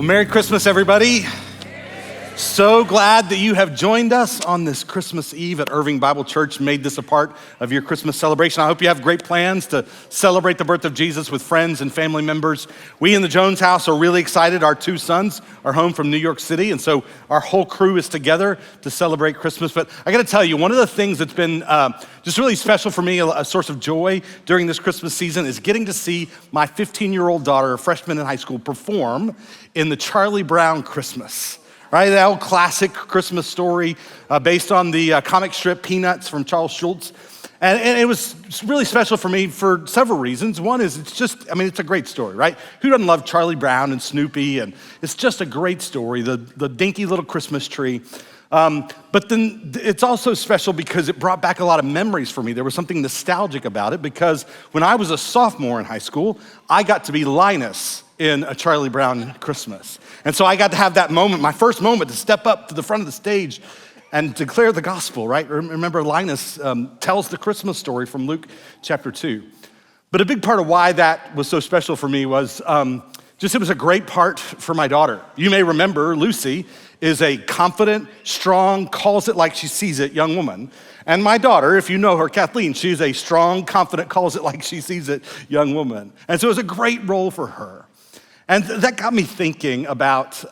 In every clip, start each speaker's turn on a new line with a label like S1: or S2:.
S1: Well, Merry Christmas, everybody. So glad that you have joined us on this Christmas Eve at Irving Bible Church, made this a part of your Christmas celebration. I hope you have great plans to celebrate the birth of Jesus with friends and family members. We in the Jones house are really excited. Our two sons are home from New York City, and so our whole crew is together to celebrate Christmas. But I gotta tell you, one of the things that's been just really special for me, a source of joy during this Christmas season, is getting to see my 15-year-old daughter, a freshman in high school, perform in the Charlie Brown Christmas. Right, that old classic Christmas story based on the comic strip Peanuts from Charles Schulz. And it was really special for me for several reasons. One is it's a great story, right? Who doesn't love Charlie Brown and Snoopy? And it's just a great story, the dinky little Christmas tree. But then it's also special because it brought back a lot of memories for me. There was something nostalgic about it because when I was a sophomore in high school, I got to be Linus in a Charlie Brown Christmas. And so I got to have that moment, my first moment, to step up to the front of the stage and declare the gospel, right? Remember, Linus tells the Christmas story from Luke chapter 2. But a big part of why that was so special for me was it was a great part for my daughter. You may remember Lucy is a confident, strong, calls it like she sees it young woman. And my daughter, if you know her, Kathleen, she's a strong, confident, calls it like she sees it young woman. And so it was a great role for her. And that got me thinking about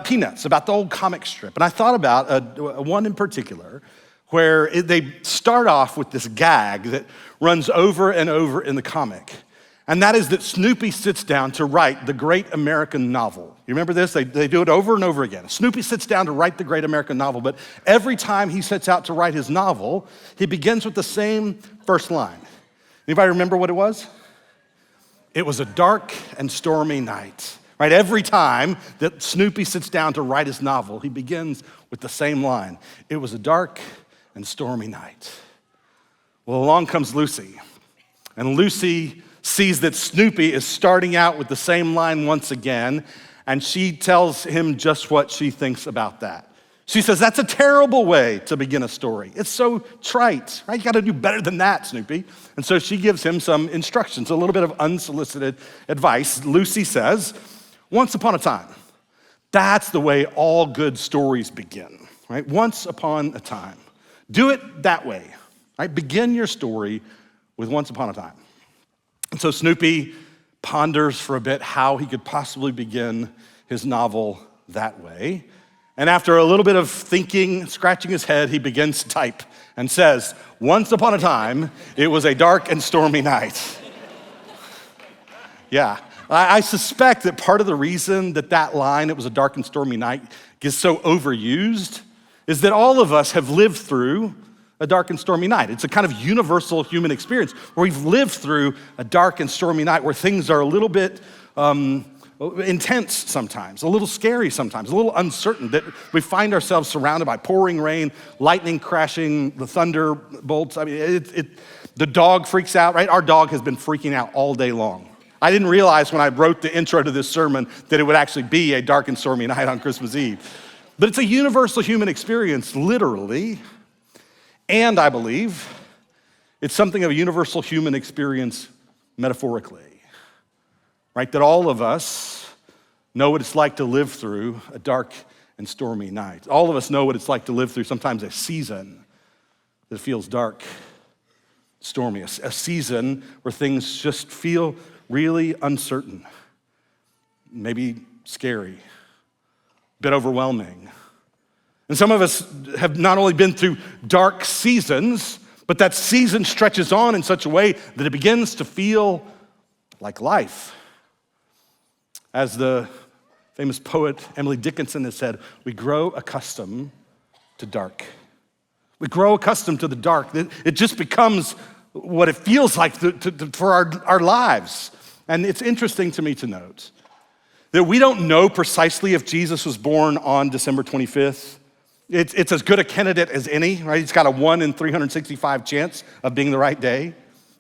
S1: Peanuts, about the old comic strip. And I thought about one in particular where they start off with this gag that runs over and over in the comic. And that is that Snoopy sits down to write the great American novel. You remember this? They do it over and over again. Snoopy sits down to write the great American novel, but every time he sets out to write his novel, he begins with the same first line. Anybody remember what it was? It was a dark and stormy night, right? Every time that Snoopy sits down to write his novel, he begins with the same line. It was a dark and stormy night. Well, along comes Lucy, and Lucy sees that Snoopy is starting out with the same line once again, and she tells him just what she thinks about that. She says, that's a terrible way to begin a story. It's so trite, right? You gotta do better than that, Snoopy. And so she gives him some instructions, a little bit of unsolicited advice. Lucy says, once upon a time. That's the way all good stories begin, right? Once upon a time. Do it that way, right? Begin your story with once upon a time. And so Snoopy ponders for a bit how he could possibly begin his novel that way. And after a little bit of thinking, scratching his head, he begins to type and says, once upon a time, it was a dark and stormy night. Yeah, I suspect that part of the reason that line, it was a dark and stormy night, gets so overused is that all of us have lived through a dark and stormy night. It's a kind of universal human experience where we've lived through a dark and stormy night where things are a little bit intense sometimes, a little scary sometimes, a little uncertain, that we find ourselves surrounded by pouring rain, lightning crashing, the thunder bolts. I mean, the dog freaks out, right? Our dog has been freaking out all day long. I didn't realize when I wrote the intro to this sermon that it would actually be a dark and stormy night on Christmas Eve. But it's a universal human experience, literally, and I believe it's something of a universal human experience metaphorically. Right, that all of us know what it's like to live through a dark and stormy night. All of us know what it's like to live through sometimes a season that feels dark, stormy, a season where things just feel really uncertain, maybe scary, a bit overwhelming. And some of us have not only been through dark seasons, but that season stretches on in such a way that it begins to feel like life. As the famous poet Emily Dickinson has said, we grow accustomed to dark. We grow accustomed to the dark. It just becomes what it feels like for our lives. And it's interesting to me to note that we don't know precisely if Jesus was born on December 25th. It's as good a candidate as any, right? It's got a 1 in 365 chance of being the right day.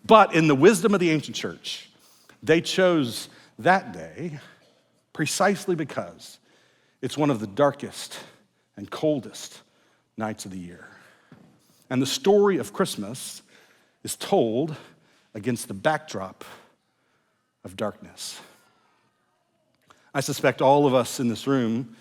S1: But in the wisdom of the ancient church, they chose that day precisely because it's one of the darkest and coldest nights of the year. And the story of Christmas is told against the backdrop of darkness. I suspect all of us in this room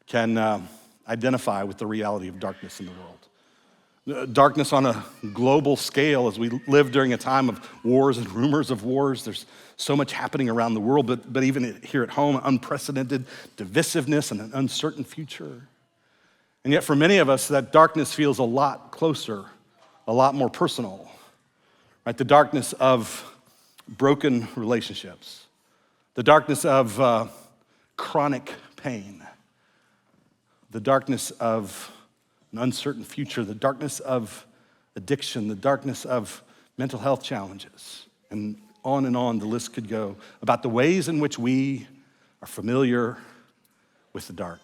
S1: can identify with the reality of darkness in the world. Darkness on a global scale as we live during a time of wars and rumors of wars. There's so much happening around the world, but even here at home, unprecedented divisiveness and an uncertain future. And yet for many of us, that darkness feels a lot closer, a lot more personal, right? The darkness of broken relationships, the darkness of chronic pain, the darkness of an uncertain future, the darkness of addiction, the darkness of mental health challenges, and on the list could go about the ways in which we are familiar with the dark.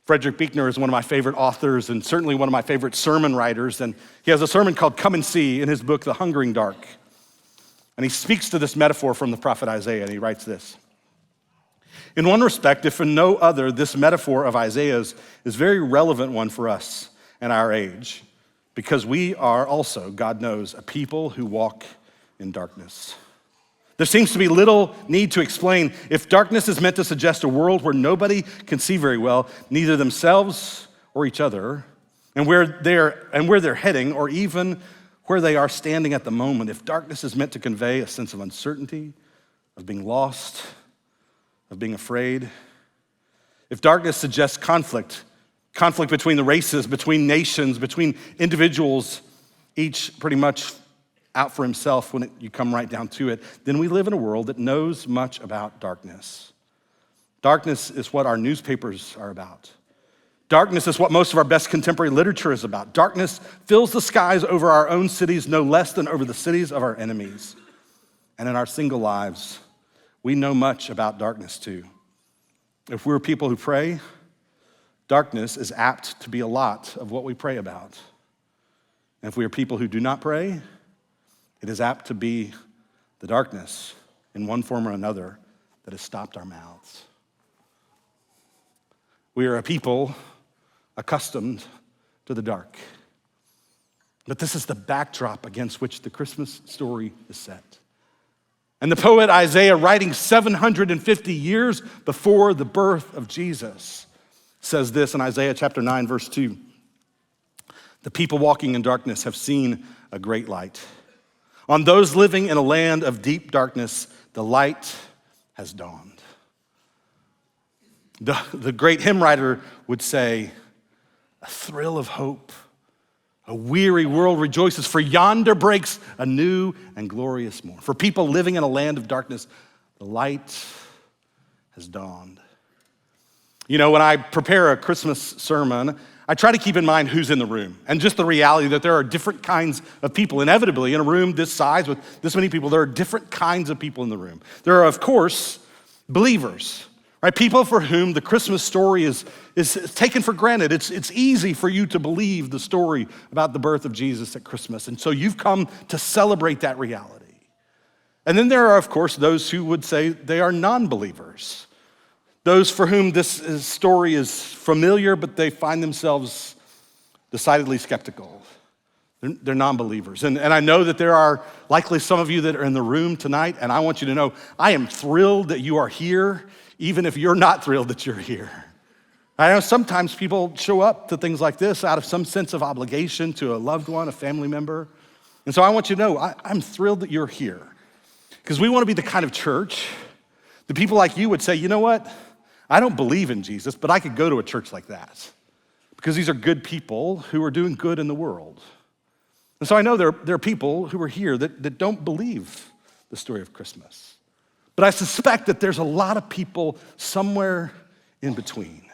S1: Frederick Buechner is one of my favorite authors and certainly one of my favorite sermon writers, and he has a sermon called Come and See in his book, The Hungering Dark. And he speaks to this metaphor from the prophet Isaiah, and he writes this. In one respect, if in no other, this metaphor of Isaiah's is a very relevant one for us and our age, because we are also, God knows, a people who walk in darkness. There seems to be little need to explain. If darkness is meant to suggest a world where nobody can see very well, neither themselves or each other, and where they're heading, or even where they are standing at the moment, if darkness is meant to convey a sense of uncertainty, of being lost, of being afraid, if darkness suggests conflict between the races, between nations, between individuals, each pretty much out for himself when you come right down to it, then we live in a world that knows much about darkness. Darkness is what our newspapers are about. Darkness is what most of our best contemporary literature is about. Darkness fills the skies over our own cities no less than over the cities of our enemies. And in our single lives, we know much about darkness too. If we're people who pray, darkness is apt to be a lot of what we pray about. And if we are people who do not pray, it is apt to be the darkness in one form or another that has stopped our mouths. We are a people accustomed to the dark. But this is the backdrop against which the Christmas story is set. And the poet Isaiah, writing 750 years before the birth of Jesus, says this in Isaiah chapter 9, verse 2. The people walking in darkness have seen a great light. On those living in a land of deep darkness, the light has dawned. The great hymn writer would say, a thrill of hope, a weary world rejoices, for yonder breaks a new and glorious morn. For people living in a land of darkness, the light has dawned. You know, when I prepare a Christmas sermon, I try to keep in mind who's in the room and just the reality that there are different kinds of people. Inevitably, in a room this size with this many people, there are different kinds of people in the room. There are, of course, believers, right? People for whom the Christmas story is taken for granted. It's easy for you to believe the story about the birth of Jesus at Christmas. And so you've come to celebrate that reality. And then there are, of course, those who would say they are non-believers. Those for whom this story is familiar, but they find themselves decidedly skeptical. They're non-believers. And I know that there are likely some of you that are in the room tonight, and I want you to know I am thrilled that you are here, even if you're not thrilled that you're here. I know sometimes people show up to things like this out of some sense of obligation to a loved one, a family member. And so I want you to know I'm thrilled that you're here, because we want to be the kind of church that people like you would say, you know what? I don't believe in Jesus, but I could go to a church like that because these are good people who are doing good in the world. And so I know there are people who are here that don't believe the story of Christmas. But I suspect that there's a lot of people somewhere in between.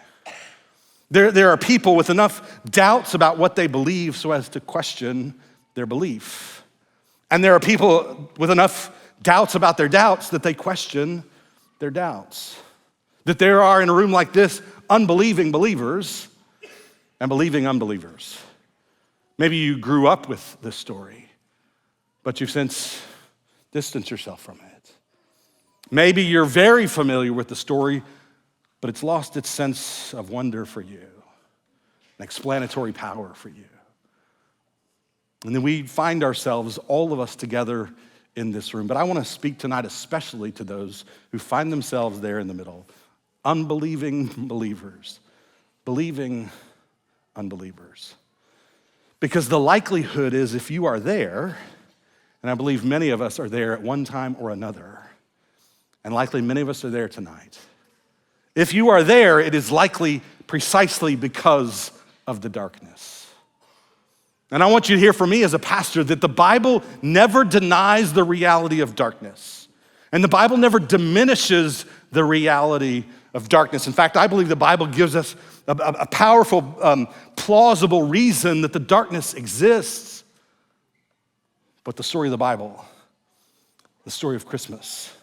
S1: There are people with enough doubts about what they believe so as to question their belief. And there are people with enough doubts about their doubts that they question their doubts. That there are in a room like this unbelieving believers and believing unbelievers. Maybe you grew up with this story, but you've since distanced yourself from it. Maybe you're very familiar with the story, but it's lost its sense of wonder for you, an explanatory power for you. And then we find ourselves, all of us together, in this room. But I want to speak tonight especially to those who find themselves there in the middle. Unbelieving believers, believing unbelievers. Because the likelihood is if you are there, and I believe many of us are there at one time or another, and likely many of us are there tonight. If you are there, it is likely precisely because of the darkness. And I want you to hear from me as a pastor that the Bible never denies the reality of darkness. And the Bible never diminishes the reality of darkness. In fact, I believe the Bible gives us a powerful, plausible reason that the darkness exists. But the story of the Bible, the story of Christmas,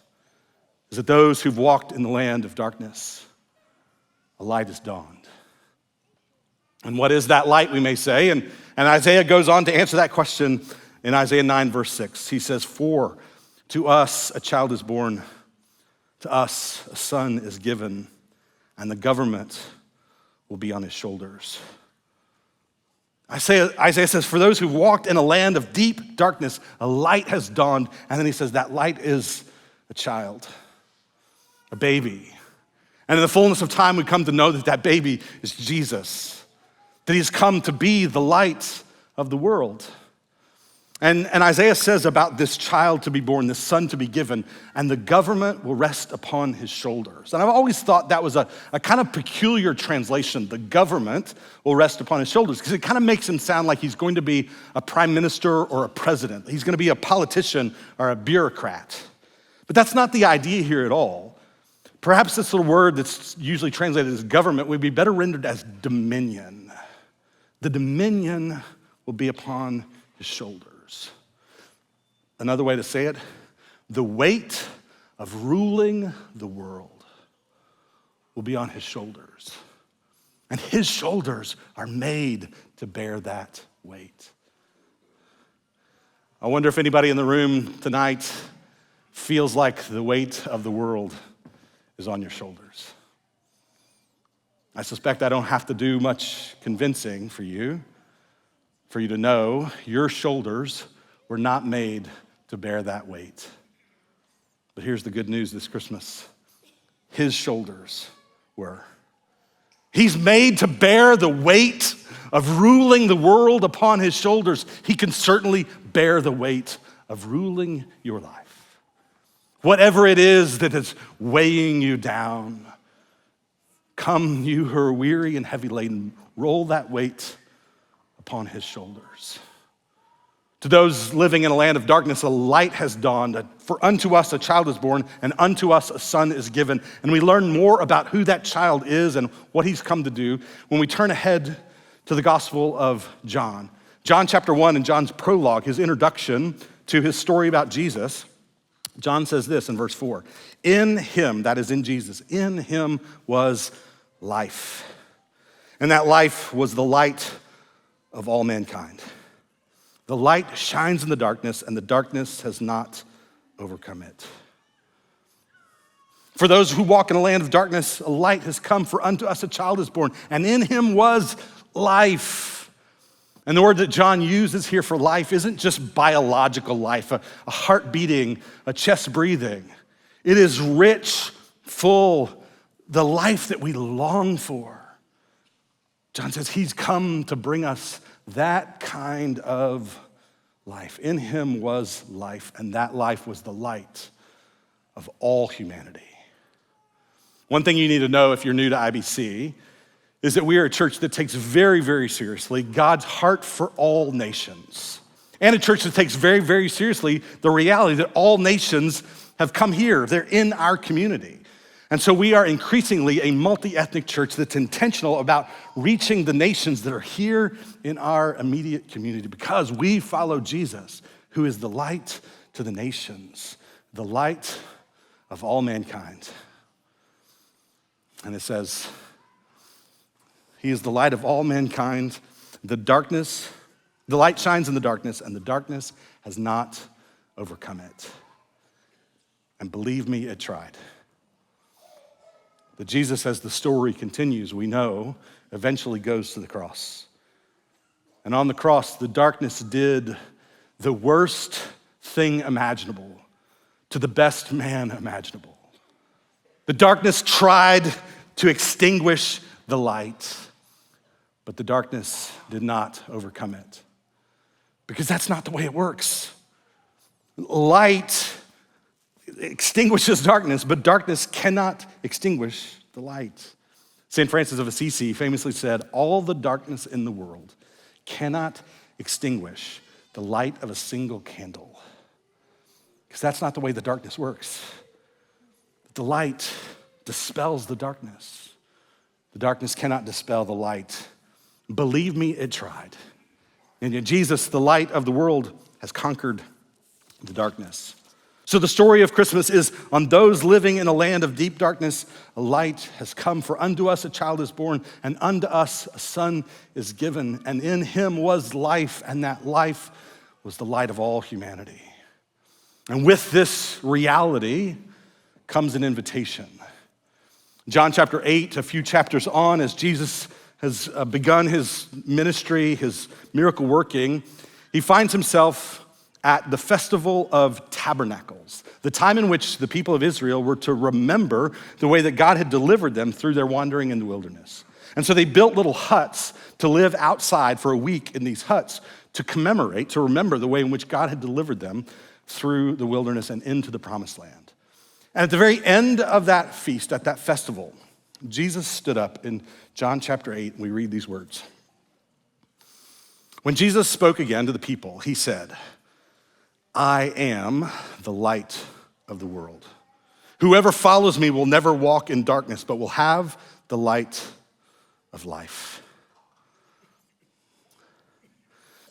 S1: is that those who've walked in the land of darkness, a light has dawned. And what is that light, we may say? And Isaiah goes on to answer that question in Isaiah 9, verse 6. He says, "For to us a child is born, to us a son is given, and the government will be on his shoulders." Isaiah says, for those who walked in a land of deep darkness, a light has dawned. And then he says that light is a child, a baby. And in the fullness of time, we come to know that that baby is Jesus, that he's come to be the light of the world. And Isaiah says about this child to be born, this son to be given, and the government will rest upon his shoulders. And I've always thought that was a kind of peculiar translation, the government will rest upon his shoulders, because it kind of makes him sound like he's going to be a prime minister or a president. He's going to be a politician or a bureaucrat. But that's not the idea here at all. Perhaps this little word that's usually translated as government would be better rendered as dominion. The dominion will be upon his shoulders. Another way to say it, the weight of ruling the world will be on his shoulders. And his shoulders are made to bear that weight. I wonder if anybody in the room tonight feels like the weight of the world is on your shoulders. I suspect I don't have to do much convincing for you to know your shoulders were not made to bear that weight. But here's the good news this Christmas. His shoulders were. He's made to bear the weight of ruling the world upon his shoulders. He can certainly bear the weight of ruling your life. Whatever it is that is weighing you down, come you who are weary and heavy laden, roll that weight upon his shoulders. To those living in a land of darkness, a light has dawned. For unto us a child is born, and unto us a son is given. And we learn more about who that child is and what he's come to do when we turn ahead to the Gospel of John. John chapter 1 and John's prologue, his introduction to his story about Jesus. John says this in verse 4. In him, that is in Jesus, in him was life. And that life was the light of all mankind. The light shines in the darkness, and the darkness has not overcome it. For those who walk in a land of darkness, a light has come, for unto us a child is born, and in him was life. And the word that John uses here for life isn't just biological life, a heart beating, a chest breathing. It is rich, full, the life that we long for. John says he's come to bring us that kind of life. In him was life, and that life was the light of all humanity. One thing you need to know if you're new to IBC is that we are a church that takes very, very seriously God's heart for all nations. And a church that takes very, very seriously the reality that all nations have come here. They're in our community. And so we are increasingly a multi-ethnic church that's intentional about reaching the nations that are here in our immediate community because we follow Jesus, who is the light to the nations, the light of all mankind. And it says, he is the light of all mankind. The light shines in the darkness, and the darkness has not overcome it. And believe me, it tried. But Jesus, as the story continues, we know, eventually goes to the cross. And on the cross, the darkness did the worst thing imaginable to the best man imaginable. The darkness tried to extinguish the light, but the darkness did not overcome it. Because that's not the way it works. Light extinguishes darkness, but darkness cannot extinguish the light. St. Francis of Assisi famously said, "All the darkness in the world cannot extinguish the light of a single candle." Because that's not the way the darkness works. The light dispels the darkness. The darkness cannot dispel the light. Believe me, it tried. And yet Jesus, the light of the world, has conquered the darkness. So the story of Christmas is on those living in a land of deep darkness, a light has come. For unto us a child is born, and unto us a son is given. And in him was life, and that life was the light of all humanity. And with this reality comes an invitation. John chapter 8, a few chapters on, as Jesus has begun his ministry, his miracle working, he finds himself at the Festival of Tabernacles, the time in which the people of Israel were to remember the way that God had delivered them through their wandering in the wilderness. And so they built little huts to live outside for a week in these huts to commemorate, to remember the way in which God had delivered them through the wilderness and into the promised land. And at the very end of that feast, at that festival, Jesus stood up in John chapter 8, and we read these words. When Jesus spoke again to the people, he said, "I am the light of the world. Whoever follows me will never walk in darkness, but will have the light of life."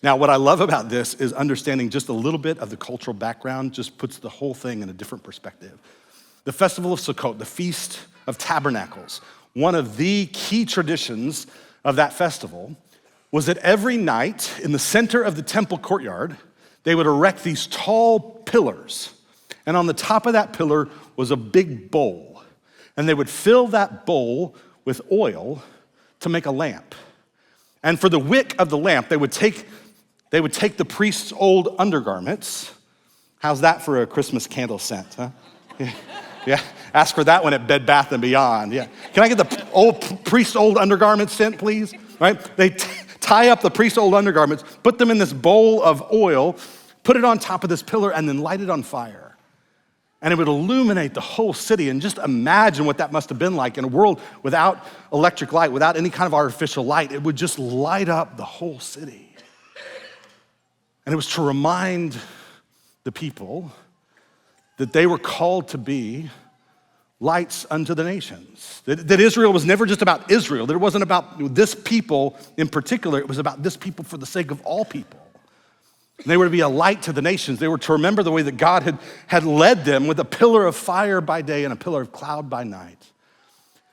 S1: Now, what I love about this is understanding just a little bit of the cultural background just puts the whole thing in a different perspective. The Festival of Sukkot, the Feast of Tabernacles, one of the key traditions of that festival was that every night in the center of the temple courtyard, they would erect these tall pillars. And on the top of that pillar was a big bowl. And they would fill that bowl with oil to make a lamp. And for the wick of the lamp, they would take the priest's old undergarments. How's that for a Christmas candle scent, huh? Yeah, ask for that one at Bed Bath & Beyond. Yeah, can I get the priest's old undergarments scent, please? Right? They tie up the priest's old undergarments, put them in this bowl of oil, put it on top of this pillar, and then light it on fire. And it would illuminate the whole city. And just imagine what that must have been like in a world without electric light, without any kind of artificial light. It would just light up the whole city. And it was to remind the people that they were called to be lights unto the nations. That Israel was never just about Israel. That it wasn't about this people in particular. It was about this people for the sake of all people. And they were to be a light to the nations. They were to remember the way that God had led them with a pillar of fire by day and a pillar of cloud by night.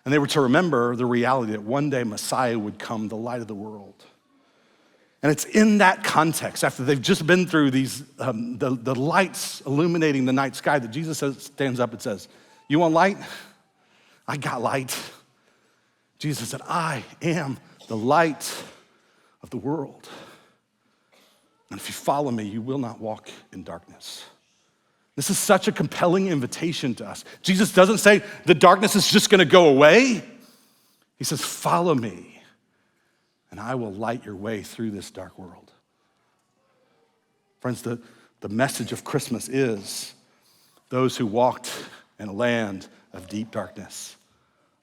S1: And they were to remember the reality that one day Messiah would come, the light of the world. And it's in that context, after they've just been through these, the lights illuminating the night sky, that Jesus stands up and says, "You want light? I got light." Jesus said, "I am the light of the world. And if you follow me, you will not walk in darkness." This is such a compelling invitation to us. Jesus doesn't say the darkness is just gonna go away. He says, "Follow me, and I will light your way through this dark world." Friends, the message of Christmas is those who walked in a land of deep darkness,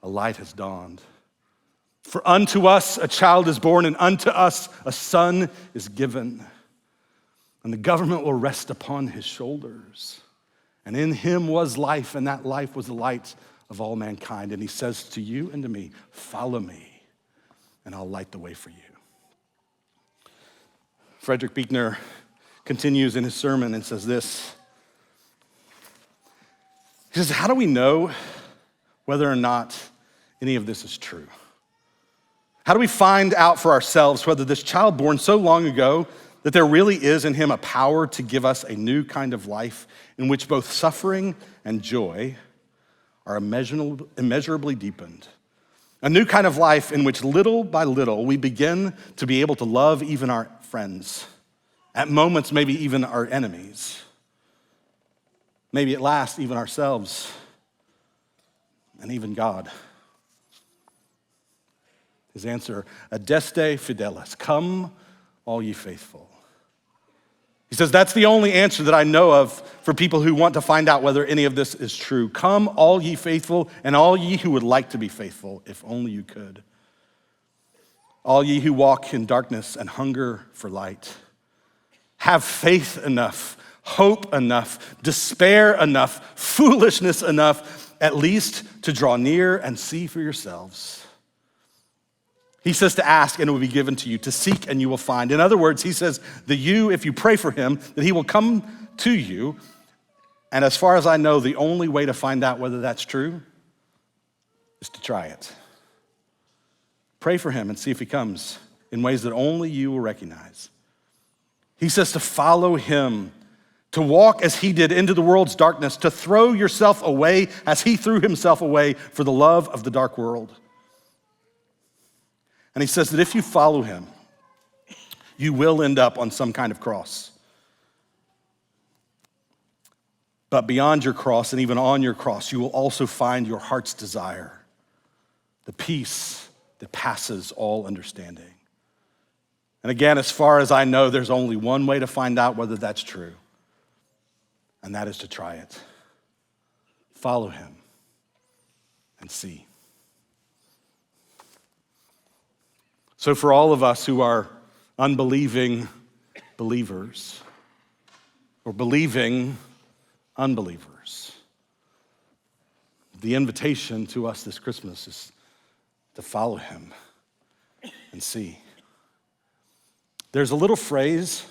S1: a light has dawned. For unto us a child is born, and unto us a son is given. And the government will rest upon his shoulders. And in him was life, and that life was the light of all mankind. And he says to you and to me, "Follow me, and I'll light the way for you." Frederick Buechner continues in his sermon and says this. He says, "How do we know whether or not any of this is true? How do we find out for ourselves whether this child born so long ago, that there really is in him a power to give us a new kind of life in which both suffering and joy are immeasurably deepened? A new kind of life in which little by little we begin to be able to love even our friends, at moments maybe even our enemies, maybe at last even ourselves, and even God. His answer, adeste fidelis, come all ye faithful. He says that's the only answer that I know of for people who want to find out whether any of this is true. Come all ye faithful, and all ye who would like to be faithful, if only you could. All ye who walk in darkness and hunger for light. Have faith enough, hope enough, despair enough, foolishness enough, at least to draw near and see for yourselves. He says to ask and it will be given to you, to seek and you will find. In other words, he says that you, if you pray for him, that he will come to you. And as far as I know, the only way to find out whether that's true is to try it. Pray for him and see if he comes in ways that only you will recognize. He says to follow him, to walk as he did into the world's darkness, to throw yourself away as he threw himself away for the love of the dark world. And he says that if you follow him, you will end up on some kind of cross. But beyond your cross and even on your cross, you will also find your heart's desire, the peace that passes all understanding. And again, as far as I know, there's only one way to find out whether that's true, and that is to try it. Follow him and see. So for all of us who are unbelieving believers or believing unbelievers, the invitation to us this Christmas is to follow him and see. There's a little phrase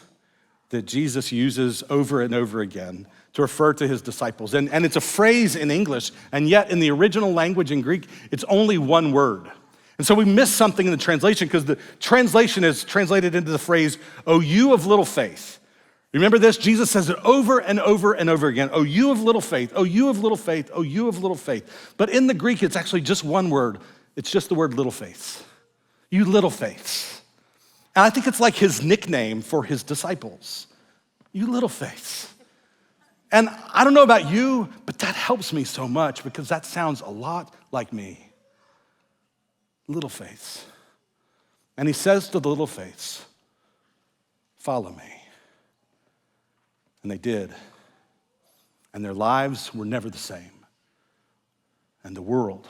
S1: that Jesus uses over and over again to refer to his disciples. And it's a phrase in English, and yet in the original language in Greek, it's only one word. And so we miss something in the translation because the translation is translated into the phrase, "O you of little faith." Remember this? Jesus says it over and over and over again. "O you of little faith, O you of little faith, O you of little faith." But in the Greek, it's actually just one word. It's just the word little faiths. You little faiths. And I think it's like his nickname for his disciples. You little faiths. And I don't know about you, but that helps me so much because that sounds a lot like me. Little faiths. And he says to the little faiths, follow me. And they did. And their lives were never the same. And the world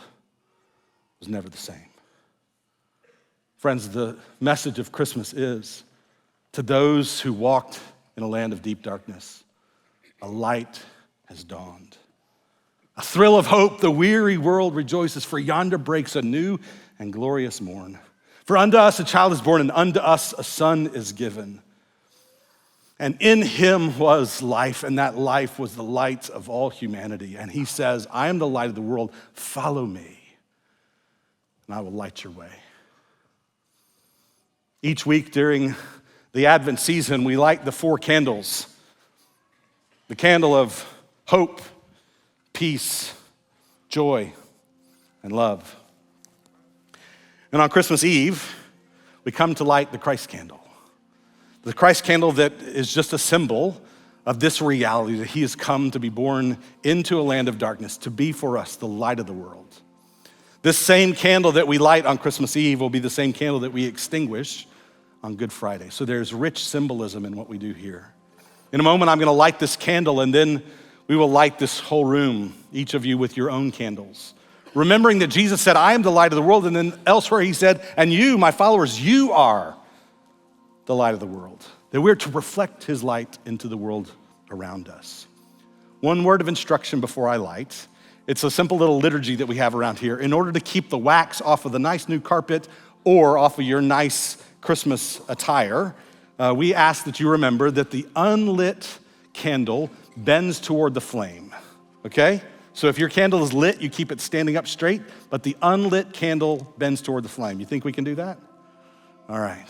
S1: was never the same. Friends, the message of Christmas is to those who walked in a land of deep darkness, a light has dawned. A thrill of hope, the weary world rejoices, for yonder breaks a new and glorious morn. For unto us a child is born, and unto us a son is given. And in him was life, and that life was the light of all humanity. And he says, I am the light of the world, follow me, and I will light your way. Each week during the Advent season, we light the 4 candles. The candle of hope, peace, joy, and love. And on Christmas Eve, we come to light the Christ candle. The Christ candle that is just a symbol of this reality that he has come to be born into a land of darkness, to be for us the light of the world. This same candle that we light on Christmas Eve will be the same candle that we extinguish on Good Friday. So there's rich symbolism in what we do here. In a moment, I'm going to light this candle, and then we will light this whole room, each of you with your own candles. Remembering that Jesus said, I am the light of the world, and then elsewhere he said, and you, my followers, you are the light of the world. That we're to reflect his light into the world around us. One word of instruction before I light. It's a simple little liturgy that we have around here. In order to keep the wax off of the nice new carpet or off of your nice Christmas attire, we ask that you remember that the unlit candle bends toward the flame, okay? So if your candle is lit, you keep it standing up straight, but the unlit candle bends toward the flame. You think we can do that? All right.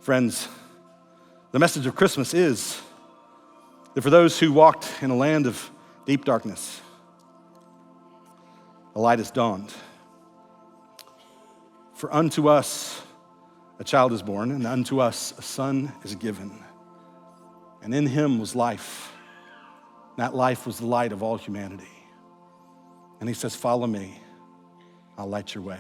S1: Friends, the message of Christmas is that for those who walked in a land of deep darkness, a light has dawned. For unto us a child is born, and unto us a son is given. And in him was life, That life was the light of all humanity. And he says, follow me, I'll light your way.